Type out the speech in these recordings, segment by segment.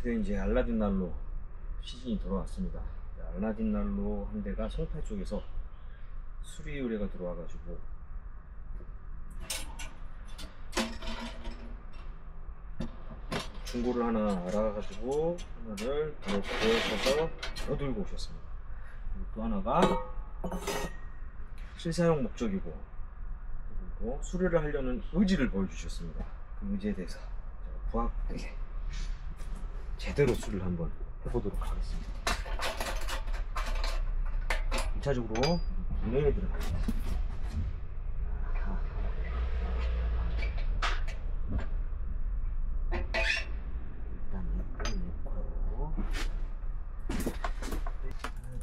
드디어 이제 알라딘 난로 시즌이 돌아왔습니다. 알라딘 난로 한 대가 송파 쪽에서 수리 의뢰가 들어와가지고 중고를 하나 알아가지고 하나를 바로 구해서 얻들고 오셨습니다. 그리고 또 하나가 실사용 목적이고, 그리고 수리를 하려는 의지를 보여주셨습니다. 그 의지에 대해서 제가 부합되게 제대로 수리를 한번 해보도록 하겠습니다. 1차적으로 분해에 들어갑니다.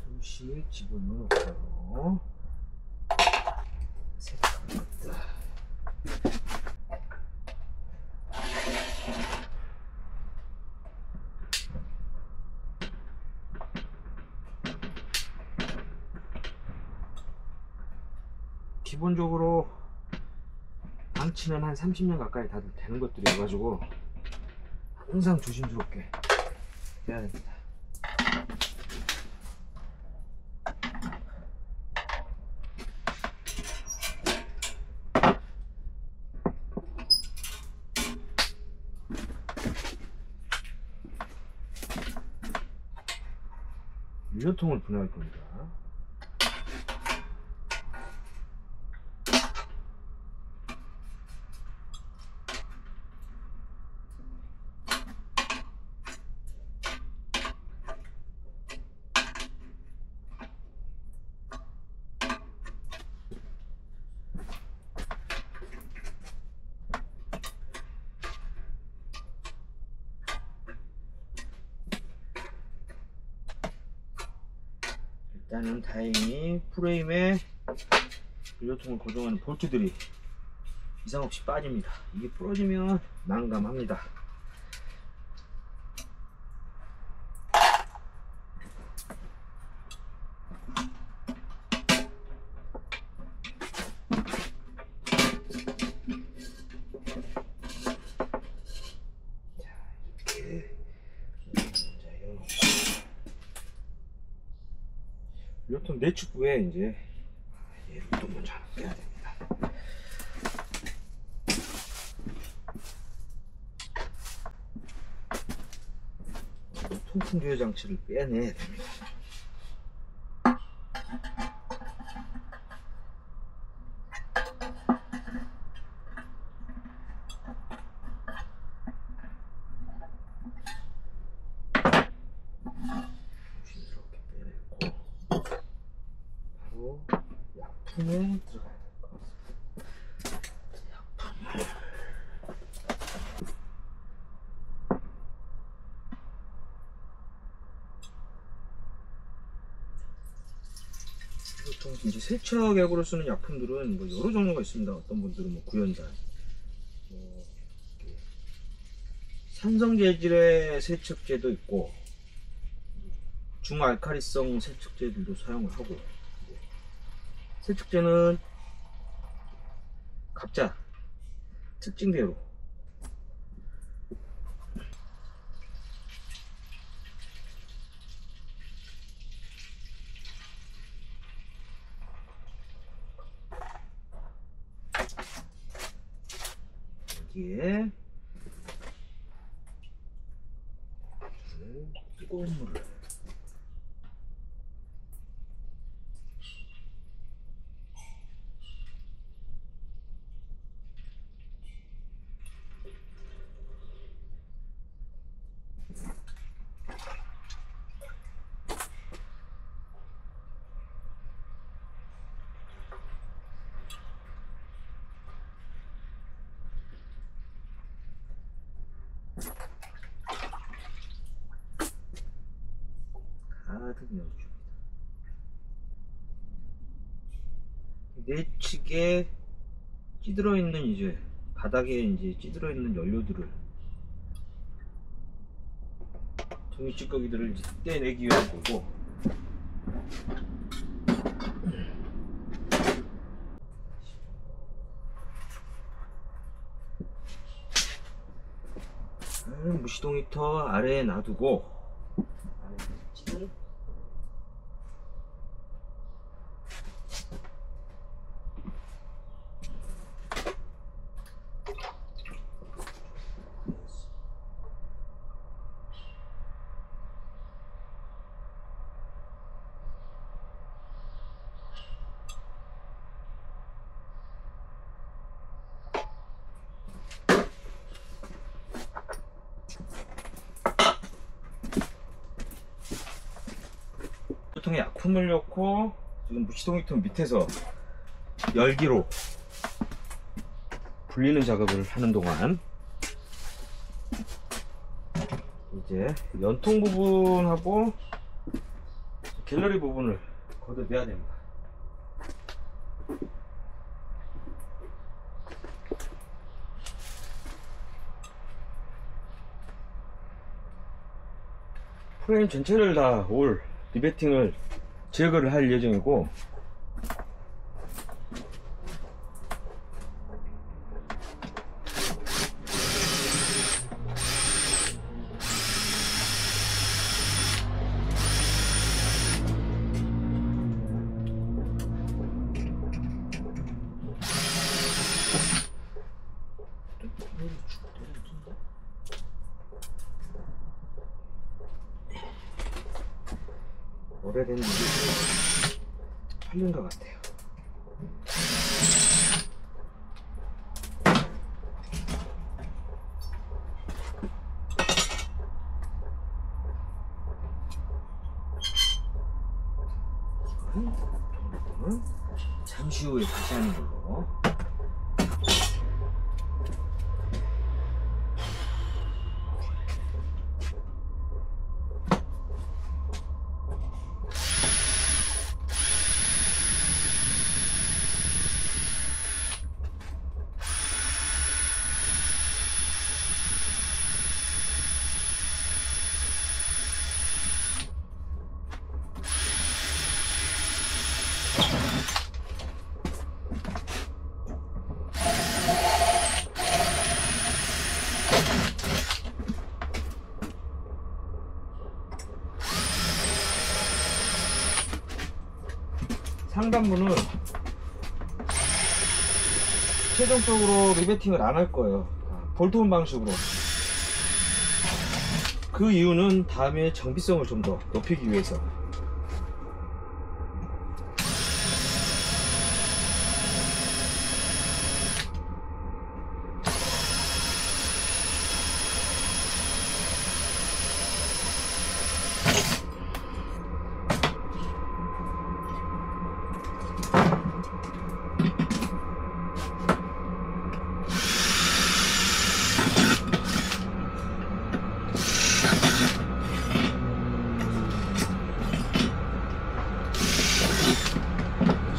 둘씩 집어넣어놓고요. 세팅합니다. 기본적으로 방치는 한 30년 가까이 다들 되는 것들이어가지고 항상 조심스럽게 해야 됩니다. 유효통을 분해할 겁니다. 일단은 다행히 프레임에 연료통을 고정하는 볼트들이 이상 없이 빠집니다. 이게 부러지면 난감합니다. 연료통 내축부에 이제 얘를 또 먼저 빼야 됩니다. 통풍 조여 장치를 빼내야 됩니다. 약품에 들어가야 될 것 같습니다. 약품을 보통 이제 세척약으로 쓰는 약품들은 뭐 여러 종류가 있습니다. 어떤 분들은 뭐 구연산, 뭐 산성 재질의 세척제도 있고 중알칼리성 세척제들도 사용을 하고, 세척제는 각자 특징대로 여기에 뜨거운 물을 가득 넣어줍니다. 내측에 찌들어 있는 이제 바닥에 이제 찌들어 있는 연료들을 종이 찌꺼기들을 이제 떼내기 위한 거고, 얘는 무시동 히터 아래에 놔두고, 통에 약품을 넣고 지금 무시동 히터 밑에서 열기로 불리는 작업을 하는 동안 이제 연통 부분하고 갤러리 부분을 걷어내야 됩니다. 프레임 전체를 다 올 리베팅을 제거를 할 예정이고, 오래된 일이 팔린 것 같아요. 이거는 잠시 후에 다시 하는 걸로. 상단부는 최종적으로 리베팅을 안 할 거예요. 볼트온 방식으로. 그 이유는 다음에 정비성을 좀 더 높이기 위해서.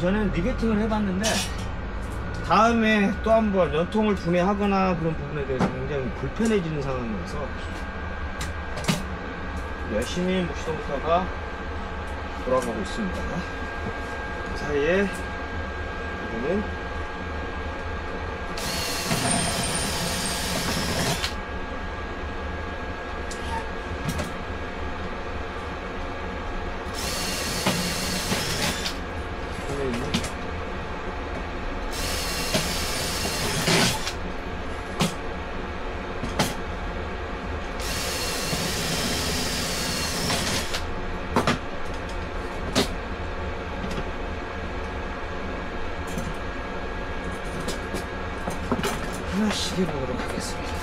저는 리베팅을 해봤는데 다음에 또 한번 연통을 분해하거나 그런 부분에 대해서 굉장히 불편해지는 상황이어서 열심히 무시동 히터가 돌아가고 있습니다. 그 사이에 이거는 하나씩 해보도록 하겠습니다.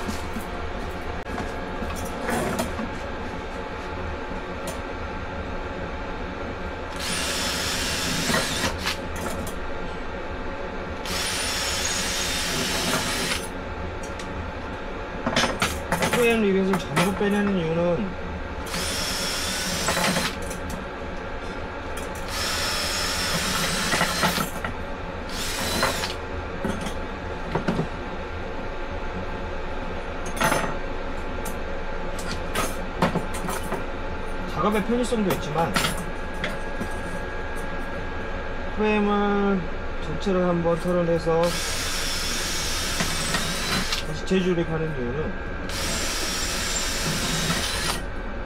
프레임 리벳을 전부 빼내는 이유는 작업의 편의성도 있지만 프레임을 전체를 한번 털어내서 다시 재조립하는 이유는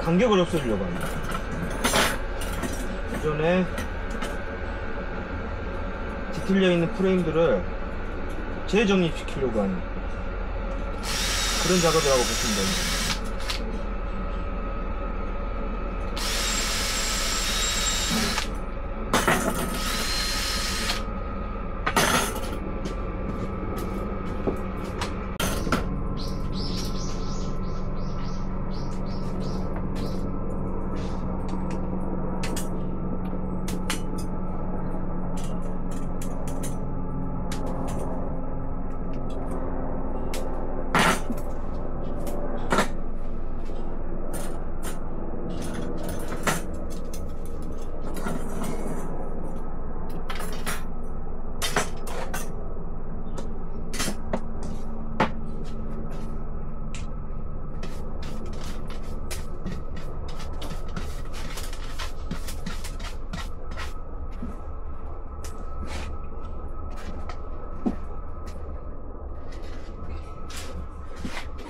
간격을 없애려고 합니다. 기존에 뒤틀려 있는 프레임들을 재정립시키려고 하는 그런 작업이라고 보시면 됩니다.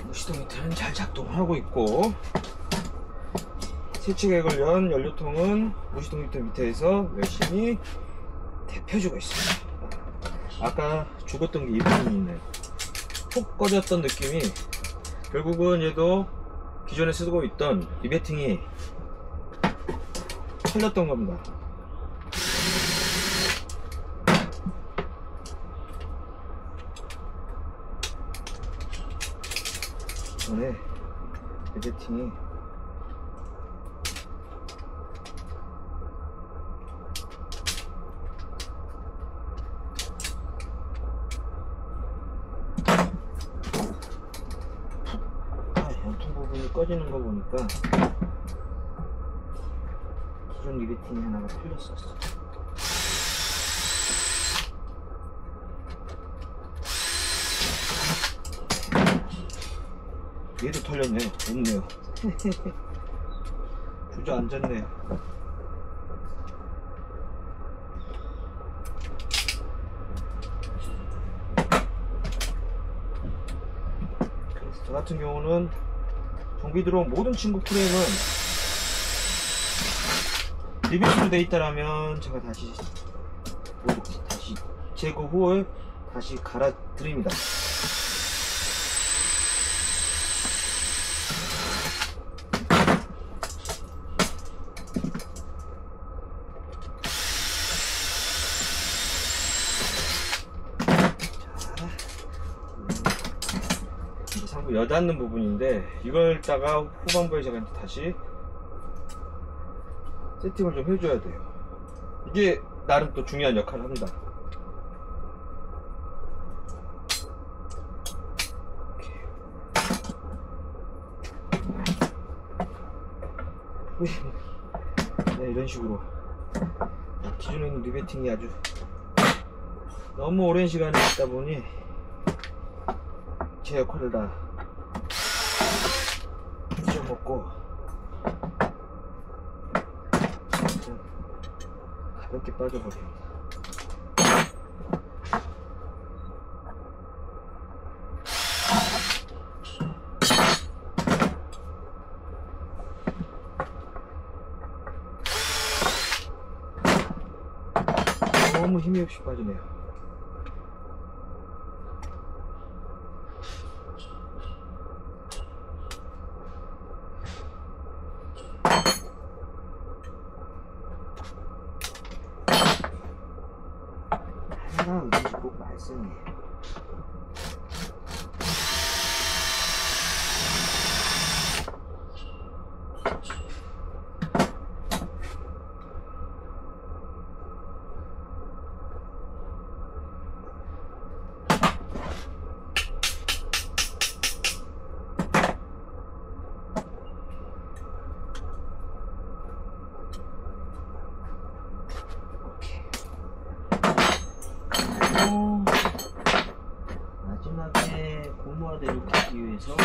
무시동 히터는 잘 작동하고 있고, 세척에 걸린 연료통은 무시동 히터 밑에서 열심히 데펴주고 있습니다. 아까 죽었던 게 이 부분이네요. 푹 꺼졌던 느낌이 결국은 얘도 기존에 쓰고 있던 리베팅이 털렸던 겁니다. 전에 리베팅이 연통 부분이 꺼지는 거 보니까 기존 리베팅이 하나가 틀렸었어. 얘도 털렸네요. 없네요. 주저앉았네요. 그래서 저 같은 경우는 정비 들어온 모든 친구 프레임은 리베팅으로 돼 있다라면 제가 다시 제거 후에 다시 갈아 드립니다. 상부 여닫는 부분인데 이걸 따가 후반부에 제가 다시 세팅을 좀 해줘야 돼요. 이게 나름 또 중요한 역할을 합니다. 네, 이런 식으로 기존에 있는 리베팅이 아주 너무 오랜 시간이 있다 보니 제 역할을 다 잊어먹고 가볍게 빠져버립니다. 너무 힘이 없이 빠지네요. 하나 의지 꼭 말씀이에요. 마지막에 고무화대를 끼기 위해서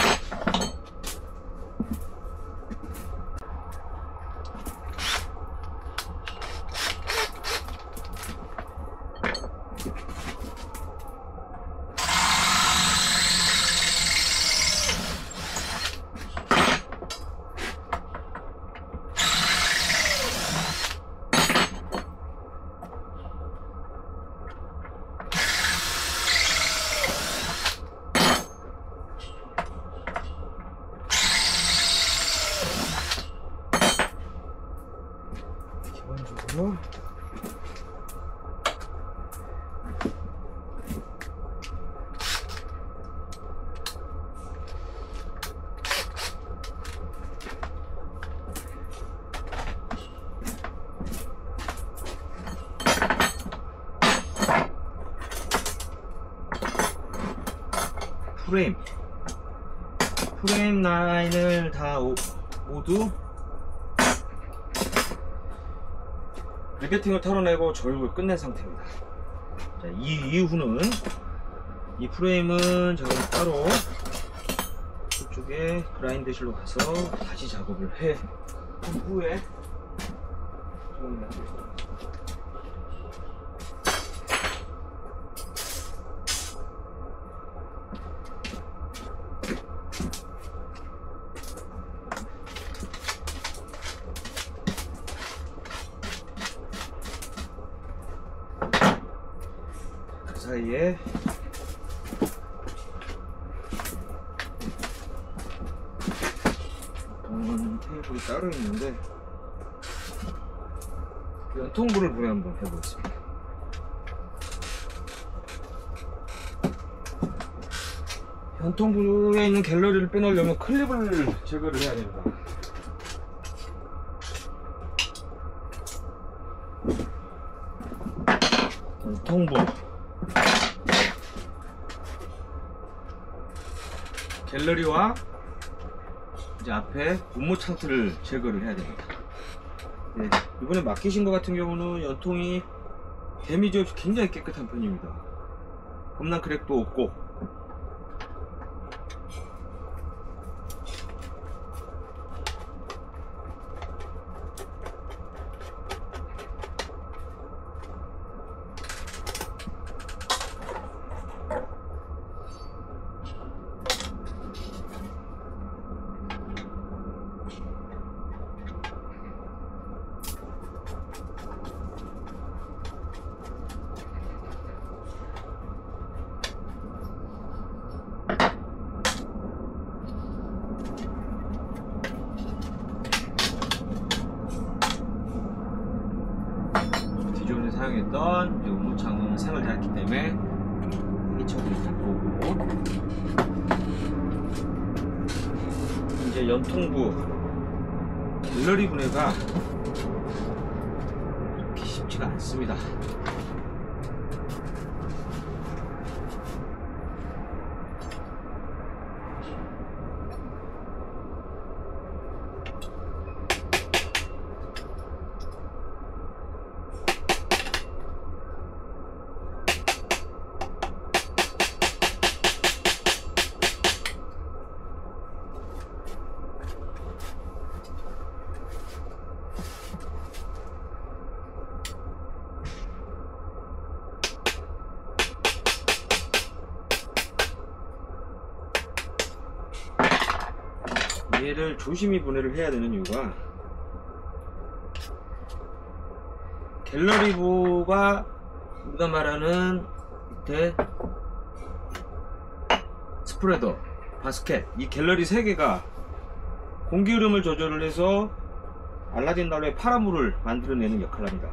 그래서 프레임 라인을 다 모두 리베팅을 털어내고 조립을 끝낸 상태입니다. 자, 이 이후는 이 프레임은 작업을 따로 그쪽에 그라인드실로 가서 다시 작업을 해 한 후에 그 사이에 테이블이 따로 있는데 연통부를 보내 한번 해보겠습니다. 연통부에 있는 갤러리를 빼놓으려면 클립을 제거를 해야 됩니다. 연통부 갤러리와 이제 앞에 분무 창틀을 제거를 해야 됩니다. 네, 이번에 맡기신 것 같은 경우는 연통이 데미지 없이 굉장히 깨끗한 편입니다. 겁난 크랙도 없고. 사용했던 우무창은 생을 닳기 때문에 이처리를 닫고, 이제 연통부 갤러리 분해가 그렇게 쉽지가 않습니다. 얘를 조심히 분해를 해야 되는 이유가, 갤러리부가 우리가 말하는 밑에 스프레더, 바스켓, 이 갤러리 3개가 공기 흐름을 조절을 해서 알라딘 난로의 파라물을 만들어내는 역할을 합니다.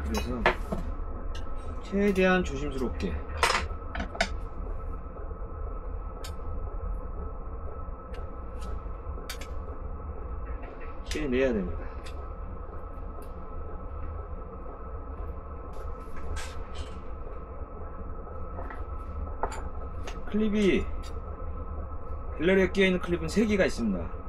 그래서 최대한 조심스럽게 빼내야 됩니다. 클립이, 갤러리에 끼어있는 클립은 3개가 있습니다.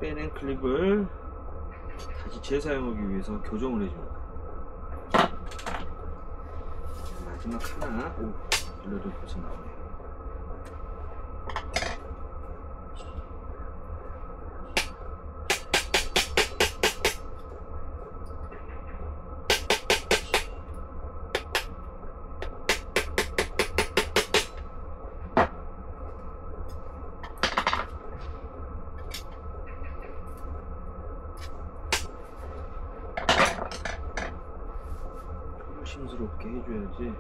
빼낸 클립을 다시 재사용하기 위해서 교정을 해줍니다. 마지막 하나. 오, 벨러리 벌써 나오네. 조심스럽게 해줘야지.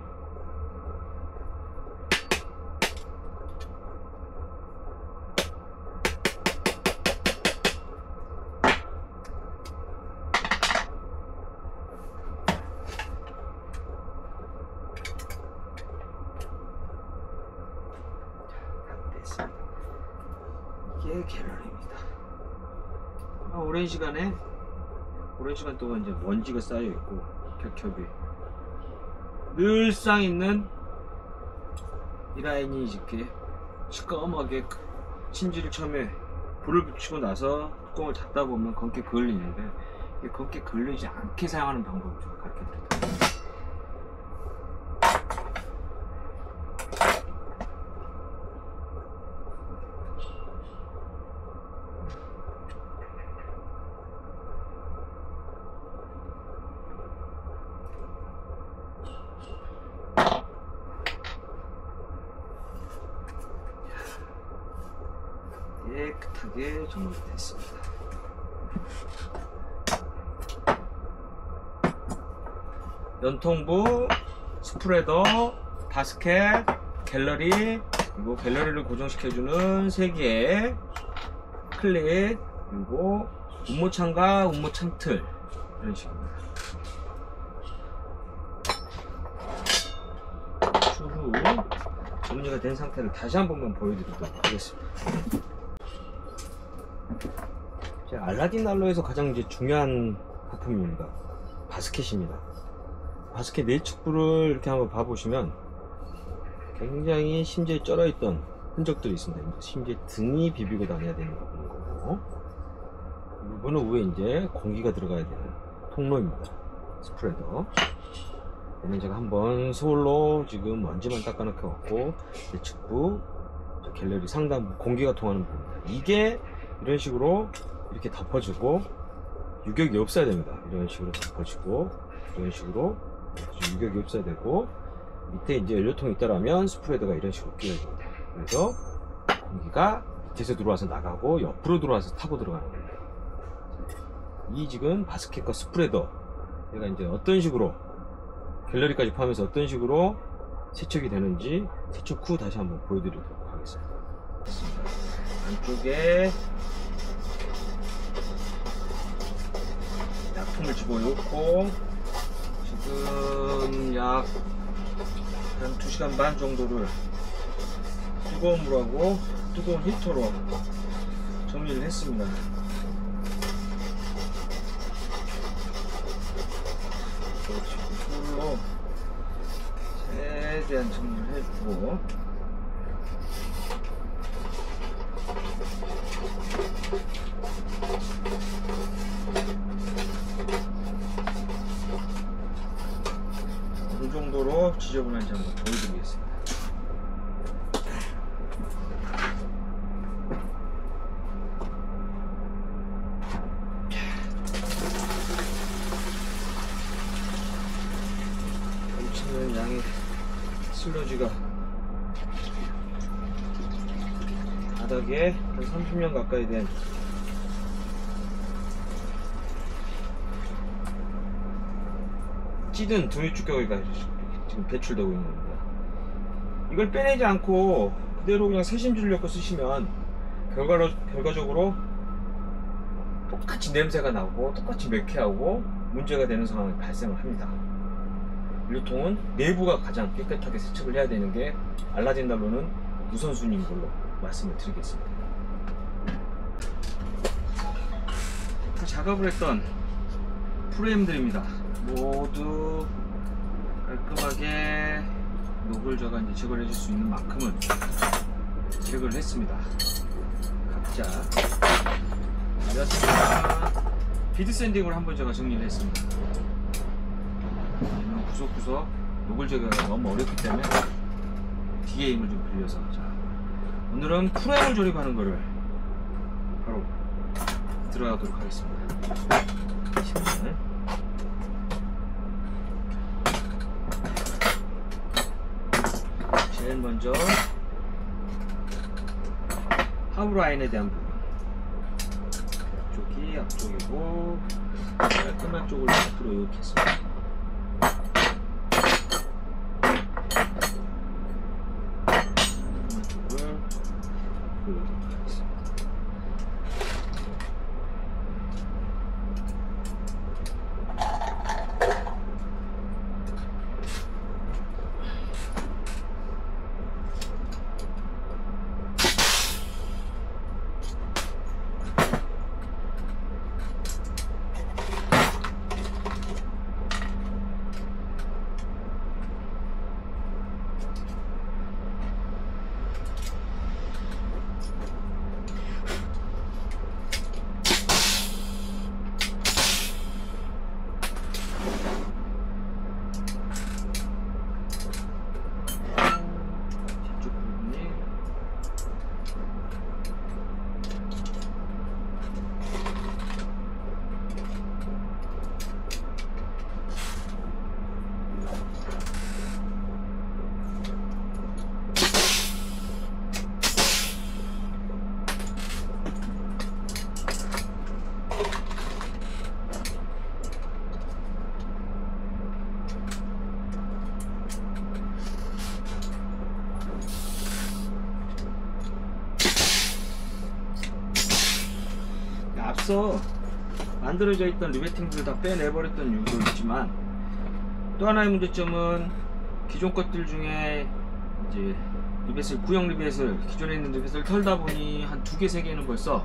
됐습니다. 이게 갤러리입니다. 오랜 시간 동안 이제 먼지가 쌓여 있고 겹겹이 늘상 있는 이 라인이 이렇게 시꺼멓게 심지를 처음에 불을 붙이고 나서 뚜껑을 닫다 보면 검게 그을리는데, 이게 검게 그을리지 않게 사용하는 방법을 좀 가르쳐 드릴게요. 깨끗하게 정리됐습니다. 연통부, 스프레더, 바스켓, 갤러리, 그리고 갤러리를 고정시켜주는 3개의 클립, 그리고 운모창과 운모창틀, 이런 식입니다. 추후 정리가 된 상태를 다시 한 번만 보여드리도록 하겠습니다. 알라딘 난로에서 가장 이제 중요한 부품입니다. 바스켓입니다. 바스켓 내측부를 이렇게 한번 봐보시면 굉장히 심지에 쩔어있던 흔적들이 있습니다. 심지에 등이 비비고 다녀야 되는 거고, 이 부분은 위에 이제 공기가 들어가야 되는 통로입니다. 스프레더. 얘는 제가 한번 서울로 지금 먼지만 닦아놓고 왔고, 내측부 갤러리 상단부 공기가 통하는 부분입니다. 이게 이런 식으로 이렇게 덮어주고 유격이 없어야 됩니다. 이런 식으로 덮어주고 이런 식으로 유격이 없어야 되고, 밑에 이제 연료통이 있다라면 스프레더가 이런 식으로 끼워집니다. 그래서 공기가 밑에서 들어와서 나가고 옆으로 들어와서 타고 들어가는 겁니다. 이 지금 바스켓과 스프레더, 얘가 이제 어떤 식으로 갤러리까지 포함해서 어떤 식으로 세척이 되는지 세척 후 다시 한번 보여드리도록 하겠습니다. 안쪽에 약품을 집어넣고 지금 약 한 2시간 반 정도를 뜨거운 물하고 뜨거운 히터로 정리를 했습니다. 물로 최대한 정리를 해주고, 어느 정도로 지저분한지 한번 보여드리겠습니다. 넘치는 양의 슬러지가 바닥에 한 30년 가까이 된 찌든 등유축격이가 지금 배출되고 있는 겁니다. 이걸 빼내지 않고 그대로 그냥 세심지를 엮어 쓰시면 결과적으로 똑같이 냄새가 나고 똑같이 매캐하고 문제가 되는 상황이 발생을 합니다. 연료통은 내부가 가장 깨끗하게 세척을 해야 되는 게 알라딘 난로는 우선순위인 걸로 말씀을 드리겠습니다. 작업을 했던 프레임들입니다. 모두 깔끔하게 노즐저가 이제 제거를 해줄 수 있는 만큼은 제거를 했습니다. 각자 반갑습니다. 비드 샌딩으로 한번 제가 정리를 했습니다. 구석구석 요걸 제거가 너무 어렵기 때문에 뒤에 힘을 좀 빌려서, 자, 오늘은 프레임을 조립하는 거를 바로 들어가도록 하겠습니다. 제일 먼저 하부라인에 대한 부분, 이쪽이 앞쪽이고 깔끔한 쪽을 앞으로 이렇게 했습니다. 깔끔한 쪽을 보여드리도록 하겠습니다. 앞서 만들어져 있던 리베팅들을 다 빼내버렸던 이유도 있지만, 또 하나의 문제점은 기존 것들 중에 이제 리벳을, 구형 리벳을, 기존에 있는 리벳을 털다 보니 한 2개, 3개는 벌써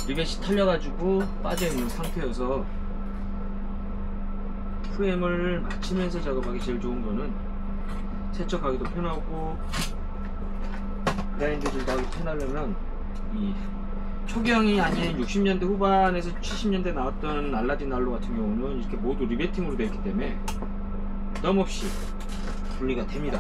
리벳이 털려가지고 빠져있는 상태여서, 프레임을 맞추면서 작업하기 제일 좋은 거는 세척하기도 편하고 그라인드들도 하기 편하려면, 이 초기형이 아닌 60년대 후반에서 70년대 나왔던 알라딘 난로 같은 경우는 이렇게 모두 리베팅으로 되어 있기 때문에 부담없이 분리가 됩니다.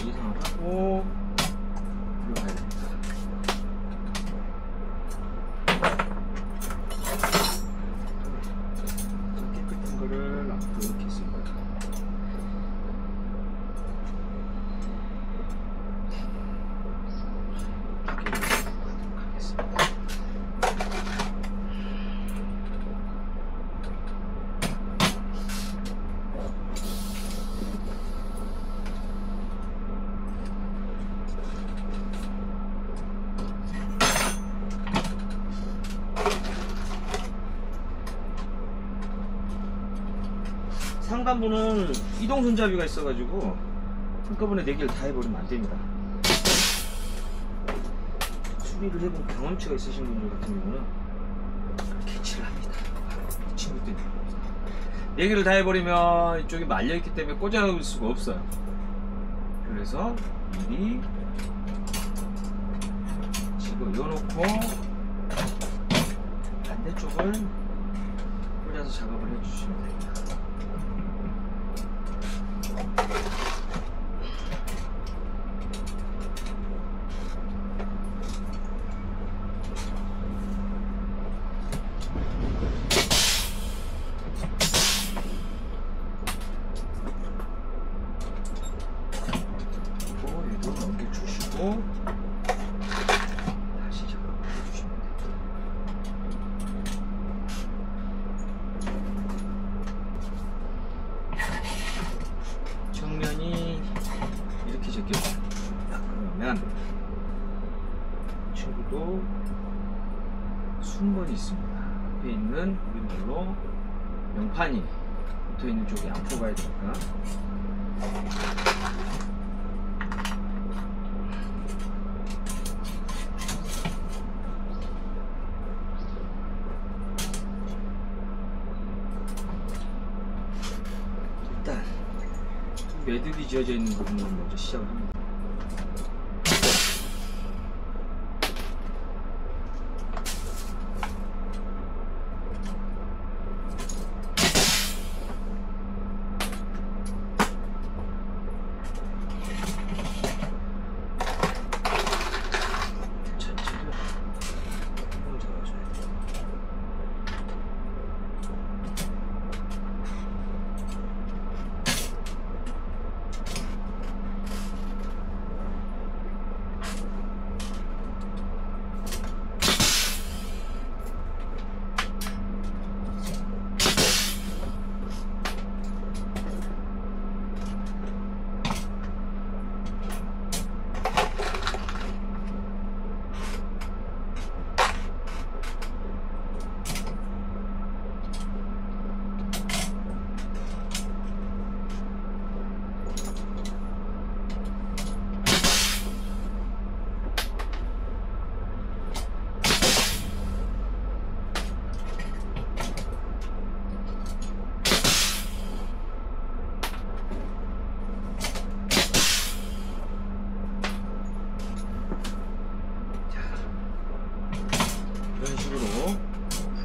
이상하고 들어가야 됩니다. 깨끗한 거를 앞으로 이렇게 했습니다. 상단부는 이동 손잡이가 있어가지고 한꺼번에 4개를 다 해버리면 안됩니다. 수리를 해본 경험치가 있으신 분들 같은 경우는 캐치를 합니다. 이 친구들이 4개를 다 해버리면 이쪽이 말려있기 때문에 꽂아놓을 수가 없어요. 그래서 미리 지금 이어놓고 반대쪽을 꽂아서 작업을 해주시면 됩니다. 쪽도 순번이 있습니다. 앞에 있는 우리말로 명판이 붙어있는 쪽에 앞으로 가야 되니까. 일단 매듭이 지어져 있는 부분을 먼저 시작을 합니다.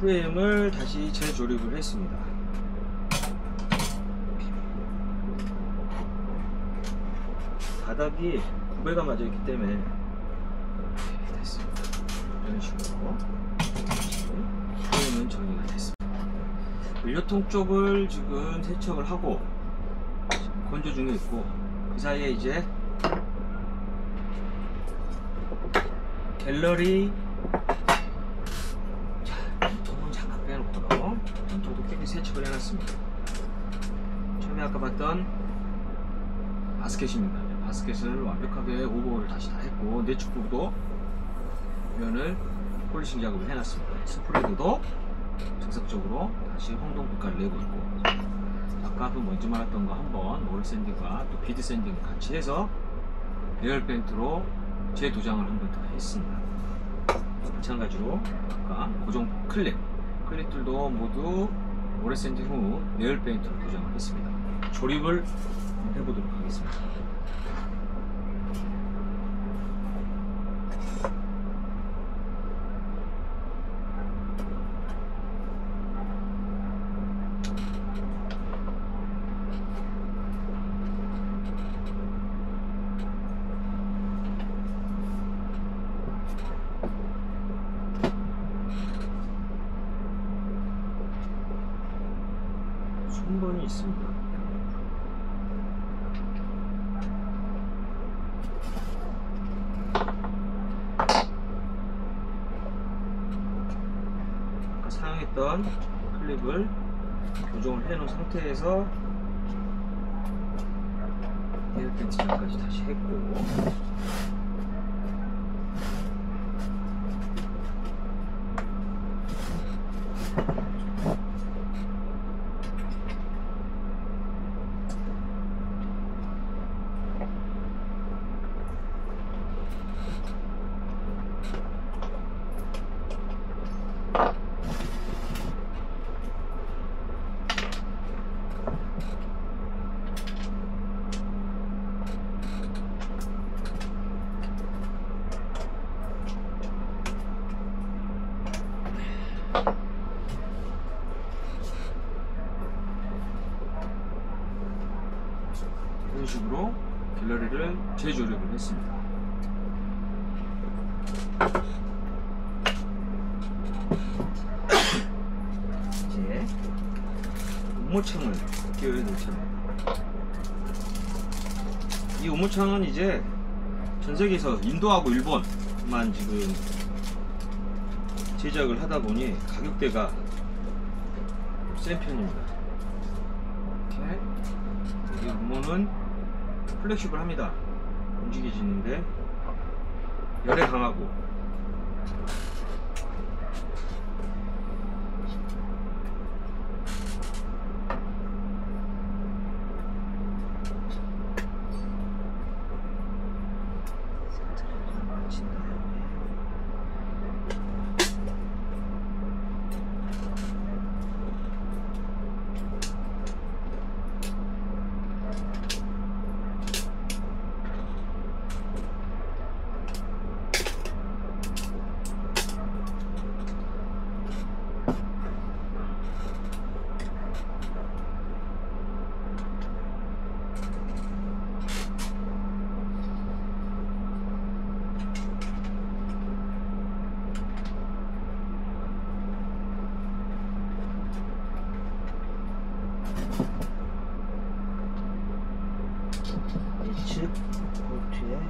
프레임을 다시 재조립을 했습니다. 바닥이 구배가 맞아 있기 때문에 됐습니다. 이런 식으로 프레임은 정리가 됐습니다. 연료통 쪽을 지금 세척을 하고 건조 중에 있고, 그 사이에 이제 갤러리 전통도 깨끗이 세척을 해놨습니다. 처음에 아까 봤던 바스켓입니다. 바스켓을 완벽하게 오버홀을 다시 다 했고, 내축 부분도 면을 폴리싱 작업을 해놨습니다. 스프레드도 정상적으로 다시 홍동 빛깔을 내고 있고, 아까 그 먼지 많았던 거 한번 올 샌딩과 또 비드 샌딩 같이 해서 배열 페인트로 재도장을 한 번 더 했습니다. 마찬가지로 아까 고정 클립들도 모두 모래 샌딩 후 내열 페인트로 도장을 했습니다. 조립을 해보도록 하겠습니다. 순번이 있습니다. 아까 사용했던 클립을 교정을 해놓은 상태에서 에어팬 지점까지 다시 했고, 이런 식으로 갤러리를 재조립을 했습니다. 이제 우모창을 끼워야 될 차례입니다. 이 우모창은 이제 전 세계에서 인도하고 일본만 지금 제작을 하다 보니 가격대가 센 편입니다. 이렇게 이 우모는 플렉시블 합니다. 움직여지는데 열에 강하고 이측 볼트에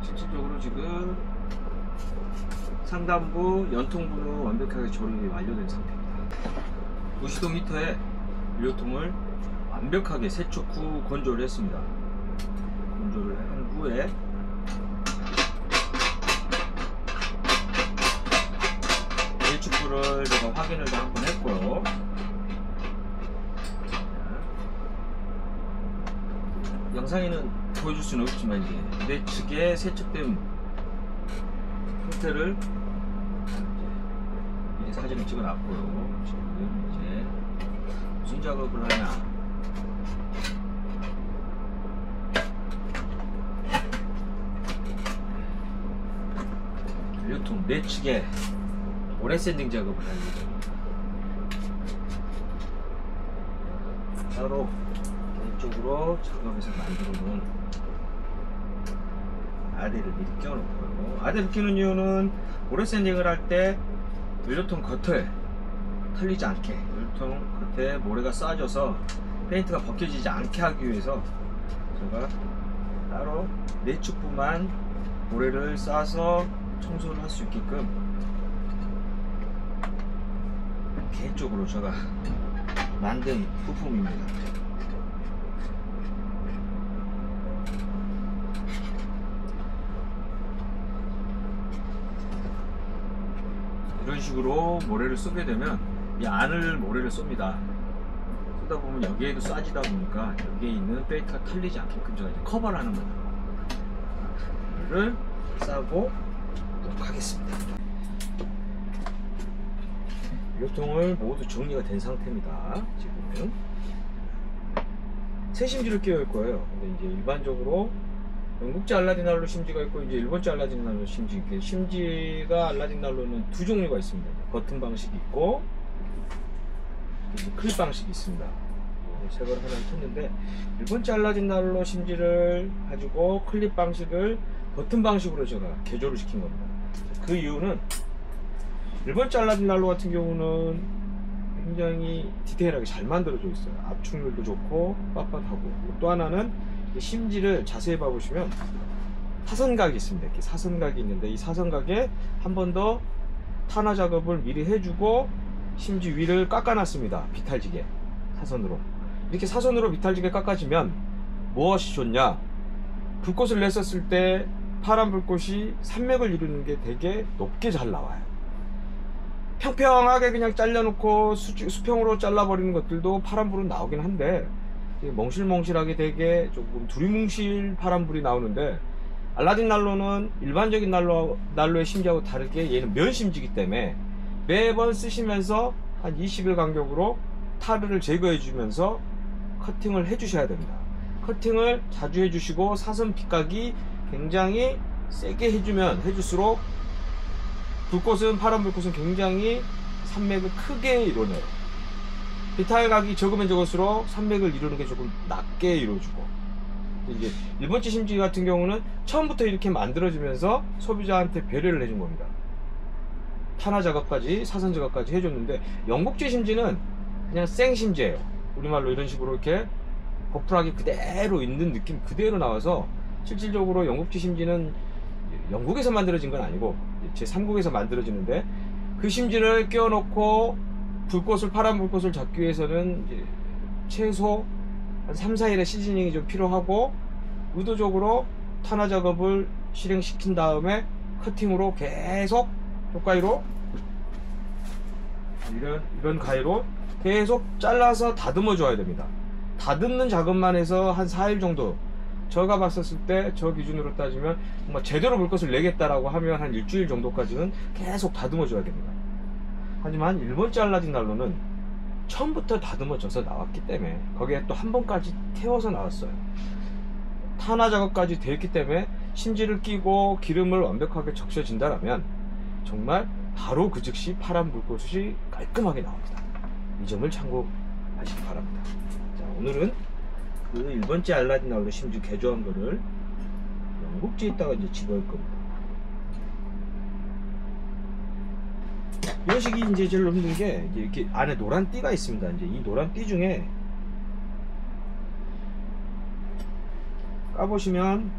실질적으로 지금 상단부, 연통부는 완벽하게 조립이 완료된 상태입니다. 무시동 히터에 연료통을 완벽하게 세척 후 건조를 했습니다. 건조를 한 후에 일축부를 제가 확인을 다 한번 했고요. 영상에는 보여줄 수는 없지만 이제 내측에 세척된 형태를 이제 사진을 찍어놨고요. 지금 이제 무슨 작업을 하냐? 연료통 내측에 모래 샌딩 작업을 할 예정입니다. 따로 이쪽으로 작업해서 만들어 놓은 아대를 미리 껴놓고요. 아대를 끼는 이유는 모래 샌딩을 할 때 연료통 겉에 털리지 않게, 연료통 겉에 모래가 쌓여져서 페인트가 벗겨지지 않게 하기 위해서 제가 따로 내축부만 모래를 쌓아서 청소를 할 수 있게끔 개인적으로 제가 만든 부품입니다. 이런 식으로 모래를 쏘게 되면 이 안을 모래를 쏩니다. 쏘다 보면 여기에도 쏴지다 보니까 여기에 있는 페인트가 털리지 않게끔 제가 이제 커버를 하는 거예요. 이거를 싸고 놓도록 하겠습니다. 연료통을 모두 정리가 된 상태입니다. 지금은 새 심지를 끼워올 거예요. 근데 이제 일반적으로 영국제 알라딘 난로 심지가 있고 이제 일본제 알라딘 난로 심지, 이렇게 심지가 알라딘 난로는 두 종류가 있습니다. 버튼 방식이 있고 클립 방식이 있습니다. 제거를 하나 했는데 일본제 알라딘 난로 심지를 가지고 클립 방식을 버튼 방식으로 제가 개조를 시킨 겁니다. 그 이유는 일본제 알라딘 난로 같은 경우는 굉장히 디테일하게 잘 만들어져 있어요. 압축률도 좋고 빳빳하고, 또 하나는 심지를 자세히 봐보시면 사선각이 있습니다. 이렇게 사선각이 있는데 이 사선각에 한 번 더 탄화 작업을 미리 해주고 심지 위를 깎아놨습니다. 비탈지게 사선으로. 이렇게 사선으로 비탈지게 깎아지면 무엇이 좋냐? 불꽃을 냈었을 때 파란 불꽃이 산맥을 이루는 게 되게 높게 잘 나와요. 평평하게 그냥 잘라놓고 수평으로 잘라버리는 것들도 파란불은 나오긴 한데 멍실멍실하게 되게 조금 두리뭉실 파란불이 나오는데, 알라딘 난로는 일반적인 난로의 심지하고 다르게 얘는 면심지기 때문에 매번 쓰시면서 한 20일 간격으로 타르를 제거해 주면서 커팅을 해 주셔야 됩니다. 커팅을 자주 해 주시고 사선 빗각이 굉장히 세게 해줄수록 불꽃은, 파란 불꽃은 굉장히 산맥을 크게 이루어내요. 비탈각이 적으면 적을수록 산맥을 이루는 게 조금 낮게 이루어지고, 이제 일본제 심지 같은 경우는 처음부터 이렇게 만들어지면서 소비자한테 배려를 해준 겁니다. 탄화 작업까지, 사선 작업까지 해줬는데, 영국제 심지는 그냥 생 심지예요. 우리말로 이런 식으로 이렇게 고프라기 그대로 있는 느낌 그대로 나와서, 실질적으로 영국제 심지는 영국에서 만들어진 건 아니고 제3국에서 만들어지는데, 그 심지를 끼워놓고 불꽃을, 파란 불꽃을 잡기 위해서는 이제 최소 한 3-4일의 시즈닝이 좀 필요하고, 의도적으로 탄화 작업을 실행시킨 다음에 커팅으로 계속 쪽가위로, 이런 가위로 계속 잘라서 다듬어 줘야 됩니다. 다듬는 작업만 해서 한 4일 정도, 제가 봤었을 때 저 기준으로 따지면 정말 제대로 볼 것을 내겠다라고 하면 한 일주일 정도까지는 계속 다듬어 줘야 됩니다. 하지만 1번째 알라딘 난로는 처음부터 다듬어져서 나왔기 때문에 거기에 또 한 번까지 태워서 나왔어요. 탄화 작업까지 되어 있기 때문에 심지를 끼고 기름을 완벽하게 적셔진다라면 정말 바로 그 즉시 파란 불꽃이 깔끔하게 나옵니다. 이 점을 참고하시기 바랍니다. 자, 오늘은 그 1번째 알라딘 난로 심지 개조한 거를 영국지에다가 이제 집어올 겁니다. 이것이 이제 제일 힘든 게 이제 이렇게 안에 노란 띠가 있습니다. 이제 이 노란 띠 중에 까보시면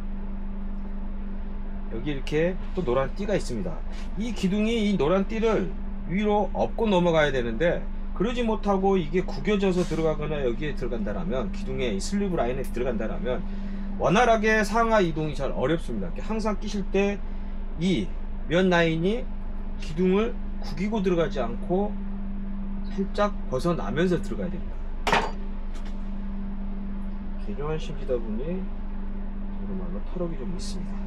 여기 이렇게 또 노란 띠가 있습니다. 이 기둥이 이 노란 띠를 위로 업고 넘어가야 되는데 그러지 못하고 이게 구겨져서 들어가거나 여기에 들어간다라면 기둥에 이 슬리브 라인에 들어간다라면 원활하게 상하 이동이 잘 어렵습니다. 항상 끼실 때 이 면 라인이 기둥을 구기고 들어가지 않고 살짝 벗어나면서 들어가야 됩니다. 개조한 심지다 보니 정말로 터럭이 좀 있습니다.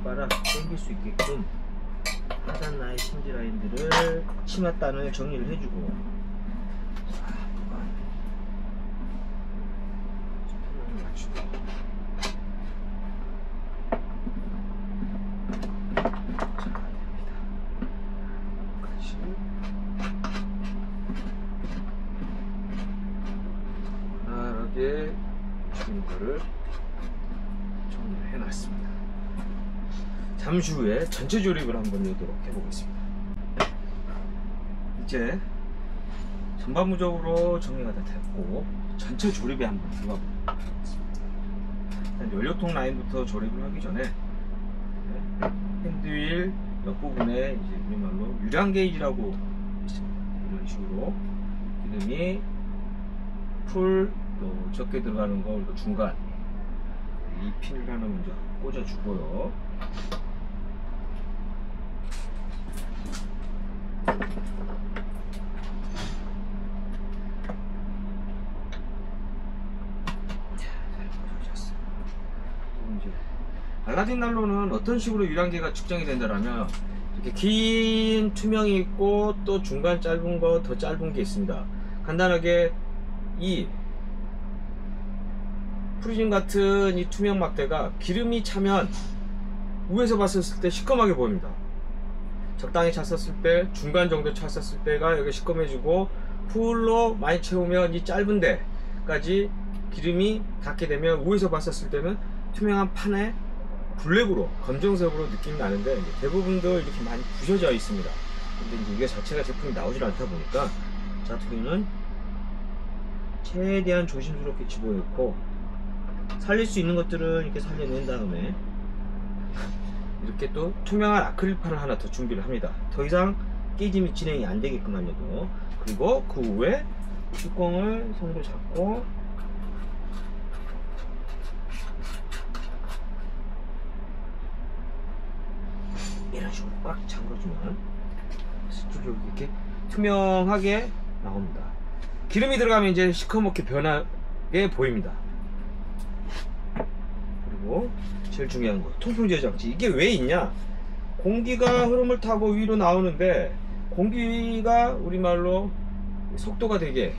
빨아 당길 수 있게끔 하단 라인 심지 라인들을 치맛단을 정리를 해주고 원활하게 주는 거를 정리를 해놨습니다. 잠시 후에 전체 조립을 한번 해보도록 해보겠습니다. 이제 전반부적으로 정리가 다 됐고 전체 조립에 한번 들어가 보도록 하겠습니다. 일단 연료통 라인부터 조립을 하기 전에 핸드윌 옆부분에 이제 우리말로 유량 게이지라고 있습니다. 이런 식으로 기름이 풀 또 적게 들어가는 거 또 중간 이 핀을 하나 먼저 꽂아주고요. 알라딘 난로는 어떤 식으로 유량계가 측정이 된다라면 이렇게 긴 투명이 있고 또 중간 짧은 거 더 짧은 게 있습니다. 간단하게 이 프리즘 같은 이 투명 막대가 기름이 차면 위에서 봤을 때 시커멓게 보입니다. 적당히 찼었을 때 중간 정도 찼었을 때가 여기 시커매지고 풀로 많이 채우면 이 짧은 데까지 기름이 닿게 되면 위에서 봤었을 때는 투명한 판에 블랙으로 검정색으로 느낌이 나는데 이제 대부분도 이렇게 많이 부셔져 있습니다. 근데 이제 이게 자체가 제품이 나오질 않다 보니까 자투리는 최대한 조심스럽게 집어넣고 살릴 수 있는 것들은 이렇게 살려낸 다음에 이렇게 또 투명한 아크릴판을 하나 더 준비를 합니다. 더 이상 깨짐이 진행이 안 되게끔 하려고. 그리고 그 후에 뚜껑을 손으로 잡고 이런 식으로 꽉 잠궈주면 수축력이 이렇게 투명하게 나옵니다. 기름이 들어가면 이제 시커멓게 변하게 보입니다. 그리고 제일 중요한 거, 통풍 제어 장치. 이게 왜 있냐? 공기가 흐름을 타고 위로 나오는데, 공기가 우리말로 속도가 되게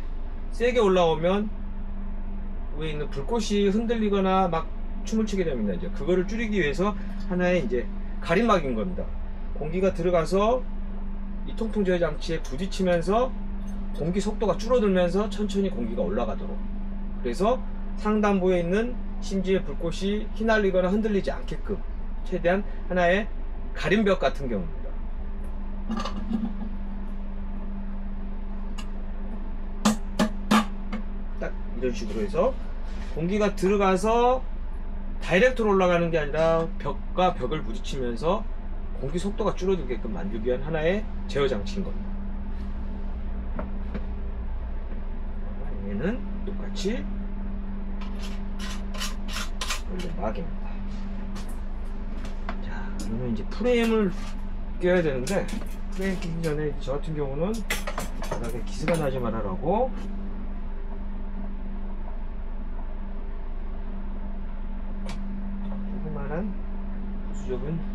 세게 올라오면 위에 있는 불꽃이 흔들리거나 막 춤을 추게 됩니다. 이제 그거를 줄이기 위해서 하나의 이제 가림막인 겁니다. 공기가 들어가서 이 통풍 제어 장치에 부딪히면서 공기 속도가 줄어들면서 천천히 공기가 올라가도록, 그래서 상단부에 있는 심지의 불꽃이 휘날리거나 흔들리지 않게끔 최대한 하나의 가림벽 같은 경우입니다. 딱 이런 식으로 해서 공기가 들어가서 다이렉트로 올라가는 게 아니라 벽과 벽을 부딪히면서 공기 속도가 줄어들게끔 만들기 위한 하나의 제어 장치인 겁니다. 얘는 똑같이 원래 막입니다. 자, 그러면 이제 프레임을 껴야 되는데, 프레임 끼기 전에 저 같은 경우는 바닥에 기스가 나지 말아라고 조그만한 부수적인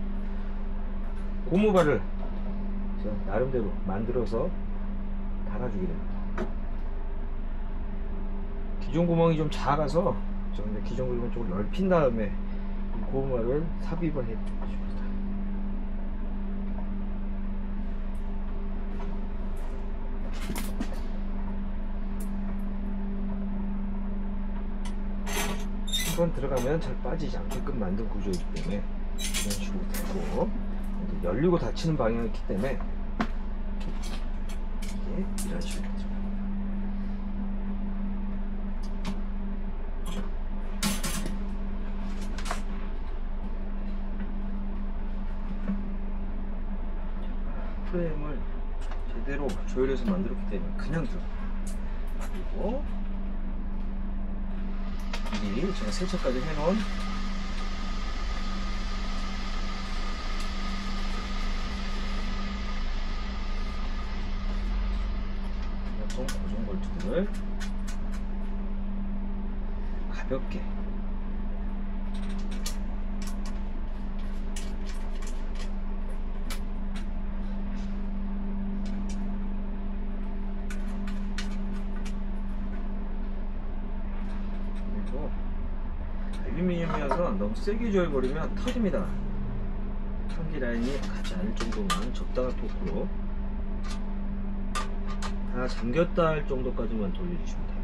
고무발을 제가 나름대로 만들어서 달아주게 됩니다. 기존 구멍이 좀 작아서 저는 기존 구멍을 좀 넓힌 다음에 고무발을 삽입을 해줍니다. 한번 들어가면 잘 빠지지 않게끔 만든 구조이기 때문에 이런 식으로 되고, 열리고 닫히는 방향이기 때문에 이게 이런 식으로 되죠. 프레임을 제대로 조율해서 만들었기 때문에 그냥 들어. 그리고 미리 제가 세차까지 해놓은 고정 볼트들을 가볍게 그리고 알루미늄이어서 너무 세게 조여버리면 터집니다. 탄기 라인이 가지 않을 정도만 적당한 토크로 다 잠겼다 할 정도까지만 돌려주시면 됩니다.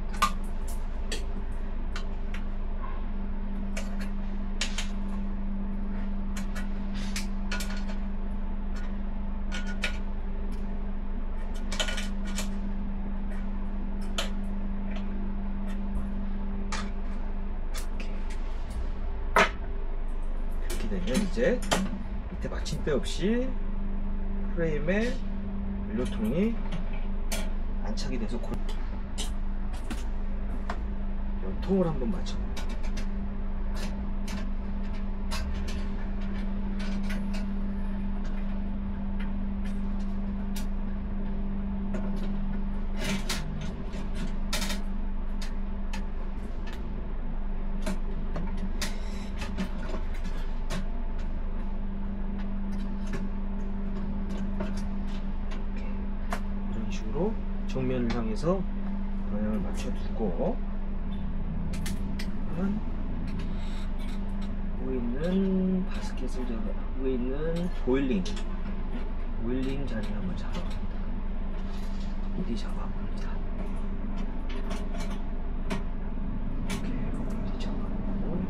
이렇게 되면 이제 밑에 받침대 없이 프레임에 연료통이 안착이 돼서 연통을 한번 맞춰봅니다. 이런 식으로 정면을 향해서 방향을 맞춰두고, 위에 있는 바스켓을 위에 있는 보일링 자리를 한번 잡아봅니다. 미리 잡아봅니다. 이렇게 미리 잡아보고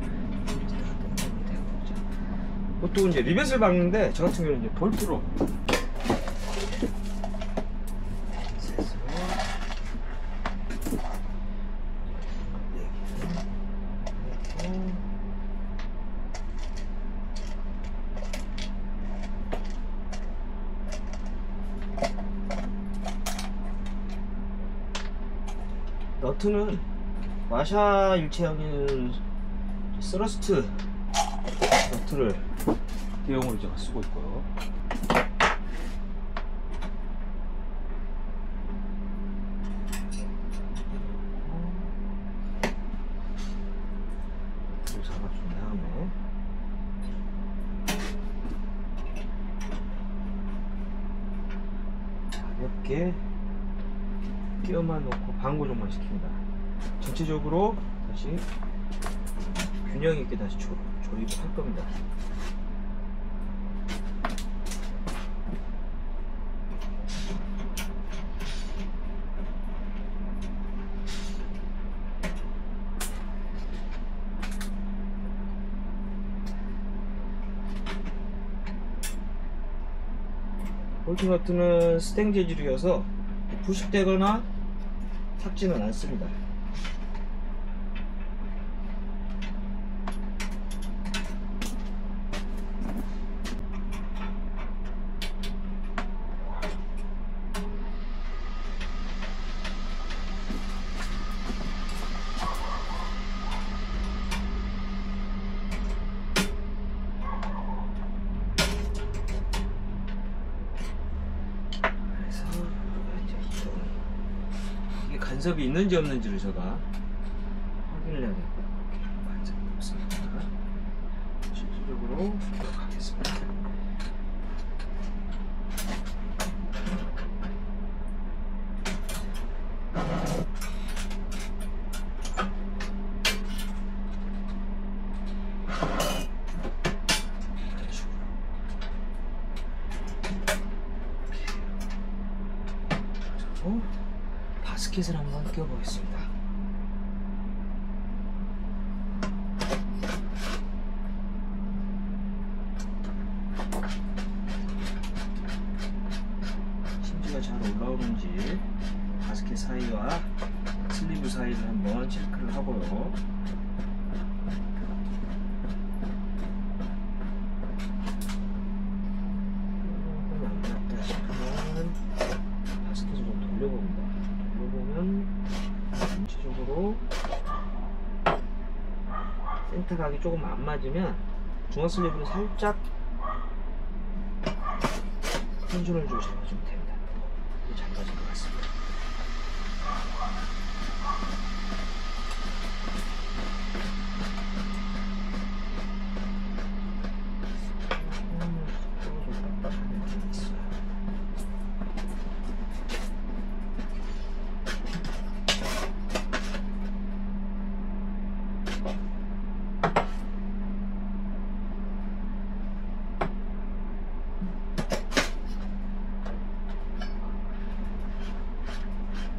보통 이제 리벳을 박는데 저 같은 경우는 이제 볼트로 너트는 마샤 일체형인 스러스트 너트를 대용으로 제가 쓰고 있고요. 가볍게 끼워만 놓고 반고정만 시킵니다. 전체적으로 다시 균형 있게 다시 조립을 할 겁니다. 볼팅 너트는 스탱 재질이어서 부식되거나 삭지는 않습니다. 간섭이 있는지 없는지를 제가 확인을 해야 되고, 간섭이 없습니다. 실질적으로 가겠습니다. 바스켓을 한번 껴보겠습니다. 심지가 잘 올라오는지 바스켓 사이와 슬리브 사이를 한번 체크를 하고요. 안 맞다 싶으면 바스켓을 좀 돌려봅니다. 보면 전체적으로 센터 각이 조금 안 맞으면 중앙 슬리브를 살짝 텐션을 주고 잡아주면 됩니다. 이게 잘 맞을 것 같습니다.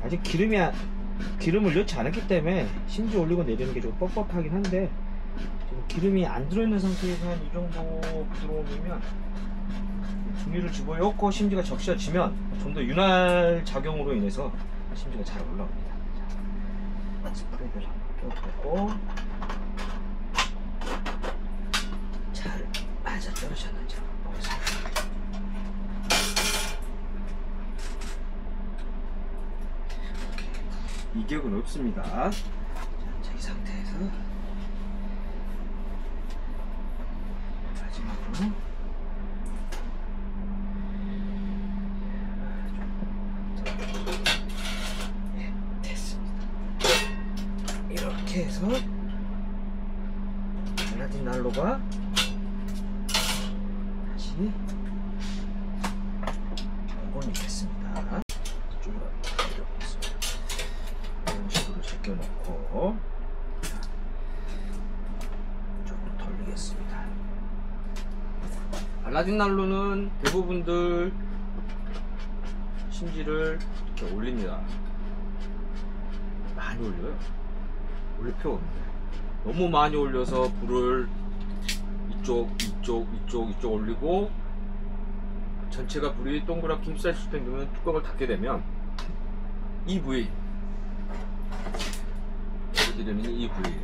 아직 기름을 넣지 않았기 때문에 심지 올리고 내리는 게 좀 뻑뻑하긴 한데, 지금 기름이 안 들어있는 상태에서 한 이 정도 부드러움이면 중리를 집어넣고 심지가 적셔지면 좀 더 윤활 작용으로 인해서 심지가 잘 올라옵니다. 자, 스프레드를 한번 껴보고 잘 맞아 떨어졌는지 한번 보겠습니다. 이격은 없습니다. 자, 이 상태에서 마지막으로 됐습니다. 이렇게 해서 알라딘 난로가 다시 복원이 됐습니다. 제껴놓고 조금 돌리겠습니다. 알라딘 난로는 대부분들 심지를 이렇게 올립니다. 많이 올려요. 올릴 필요가 없는데 너무 많이 올려서 불을 이쪽 올리고 전체가 불이 동그랗게 휩싸일 때면 뚜껑을 닫게 되면 이 부위, 보여드리는 이 부위,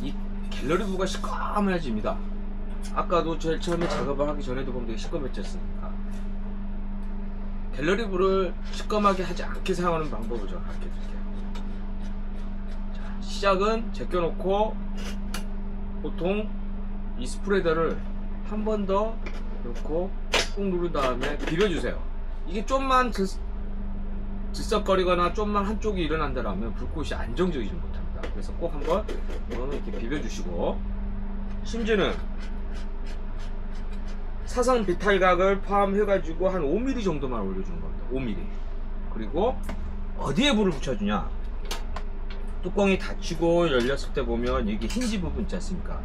이 갤러리부가 시꺼매집니다. 아까도 제일 처음에 작업을 하기 전에도 보면 되게 시꺼매졌으니까 갤러리부를 시꺼매게 하지 않게 사용하는 방법을 제가 가르쳐 드릴게요. 자, 시작은 제껴놓고 보통 이 스프레더를 한 번 더 넣고 꾹 누른 다음에 비벼주세요. 이게 좀만 들썩거리거나 좀만 한쪽이 일어난다면 불꽃이 안정적이지 못합니다. 그래서 꼭 한번 이렇게 비벼주시고, 심지는 사선 비탈각을 포함해가지고 한 5mm 정도만 올려주는 겁니다. 5mm. 그리고 어디에 불을 붙여주냐? 뚜껑이 닫히고 열렸을 때 보면 여기 힌지 부분 있지 않습니까?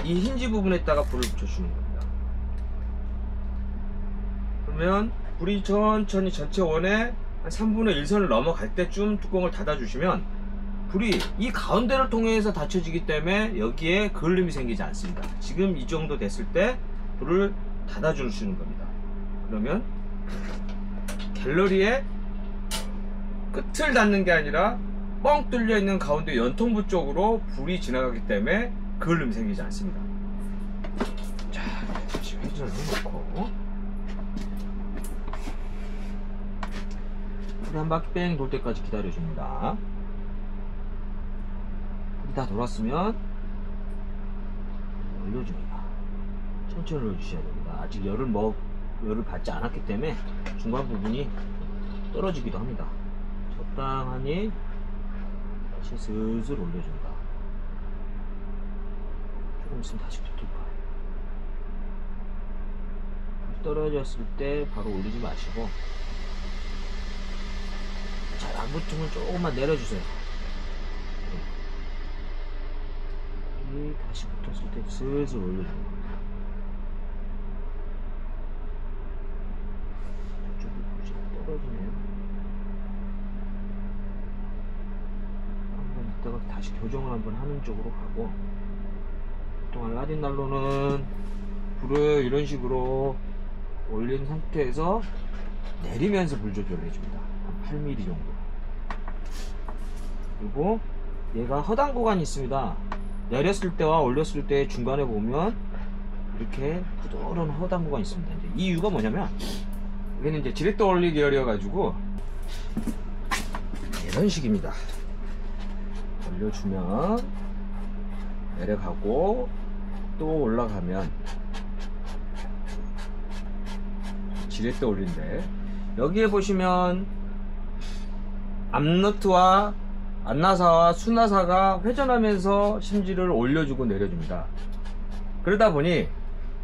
이 힌지 부분에다가 불을 붙여주는 겁니다. 그러면 불이 천천히 전체 원에 한 3분의 1선을 넘어갈 때쯤 뚜껑을 닫아주시면 불이 이 가운데를 통해서 닫혀지기 때문에 여기에 그을림이 생기지 않습니다. 지금 이 정도 됐을 때 불을 닫아주시는 겁니다. 그러면 갤러리의 끝을 닫는 게 아니라 뻥 뚫려 있는 가운데 연통부 쪽으로 불이 지나가기 때문에 그을림이 생기지 않습니다. 자, 다시 회전을 해놓고 불이 한 바퀴 뺑 돌 때까지 기다려줍니다. 불이 다 돌았으면 올려줍니다. 천천히 올려주셔야 됩니다. 아직 열을 받지 않았기 때문에 중간 부분이 떨어지기도 합니다. 적당하니 다시 슬슬 올려줍니다. 조금 있으면 다시 붙을 거예요. 떨어졌을 때 바로 올리지 마시고 잘 안 붙으면 조금만 내려주세요. 다시 붙었을 때 슬슬 올려줍니다. 이쪽이 떨어지네요. 한번 이따가 다시 교정을 한번 하는 쪽으로 가고, 보통 알라딘 난로는 불을 이런 식으로 올린 상태에서 내리면서 불 조절을 해줍니다. 한 8mm 정도. 그리고 얘가 허당 구간이 있습니다. 내렸을 때와 올렸을 때 중간에 보면 이렇게 부드러운 허당 구간이 있습니다. 이제 이 이유가 뭐냐면, 여기는 이제 지렛대 올리 계열이어 가지고 이런 식입니다. 올려주면 내려가고 또 올라가면 지렛대 올린데, 여기에 보시면 앞너트와 안나사와 수나사가 회전하면서 심지를 올려주고 내려줍니다. 그러다 보니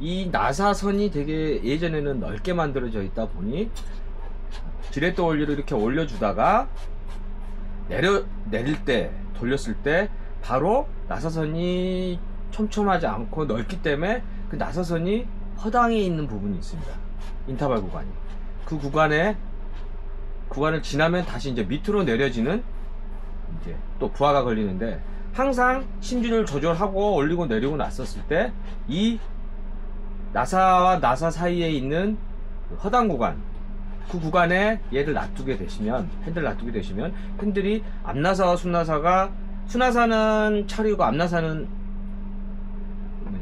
이 나사선이 되게 예전에는 넓게 만들어져 있다 보니 지렛대 올리를 이렇게 올려주다가 내릴 때, 돌렸을 때 바로 나사선이 촘촘하지 않고 넓기 때문에 그 나사선이 허당에 있는 부분이 있습니다. 인터벌 구간이. 그 구간을 지나면 다시 이제 밑으로 내려지는, 이제 또 부하가 걸리는데, 항상 심지를 조절하고 올리고 내리고 났었을 때 이 나사와 나사 사이에 있는 그 허당 구간, 그 구간에 얘를 놔두게 되시면, 핸들을 놔두게 되시면 핸들이 앞나사와 수나사는 차리고 앞나사는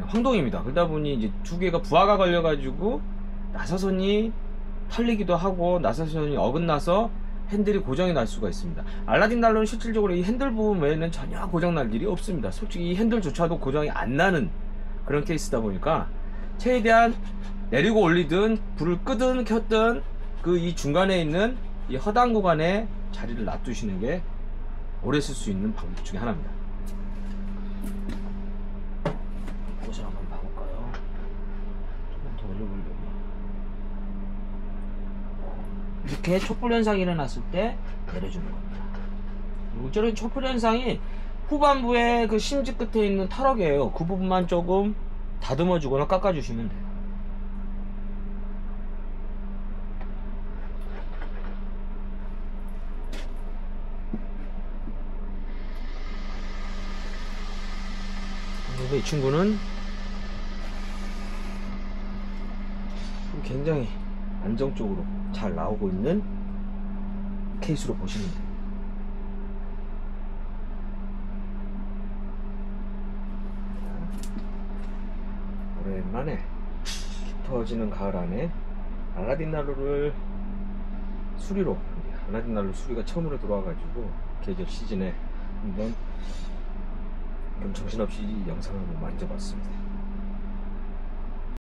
황동입니다. 그러다 보니 이제 두 개가 부하가 걸려 가지고 나사선이 털리기도 하고 나사선이 어긋나서 핸들이 고장이 날 수가 있습니다. 알라딘 난로는 실질적으로 이 핸들 부분 외에는 전혀 고장 날 일이 없습니다. 솔직히 이 핸들조차도 고장이 안 나는 그런 케이스다 보니까 최대한 내리고 올리든 불을 끄든 켰든 그 이 중간에 있는 이 허당 구간에 자리를 놔두시는 게 오래 쓸 수 있는 방법 중에 하나입니다. 이것을 한번 봐볼까요? 조금 더 올려보려고. 이렇게 촛불 현상이 일어났을 때 내려주는 겁니다. 그리고 저런 촛불 현상이 후반부에 그 심지 끝에 있는 타럭이에요. 그 부분만 조금 다듬어 주거나 깎아 주시면 돼요. 그래서 이 친구는 굉장히 안정적으로 잘 나오고 있는 케이스로 보시면 돼요. 오랜만에 깊어지는 가을 안에 알라딘 난로를 수리로, 알라딘 난로 수리가 처음으로 들어와가지고 계절 시즌에 한번 좀 정신없이 영상을 한번 만져봤습니다.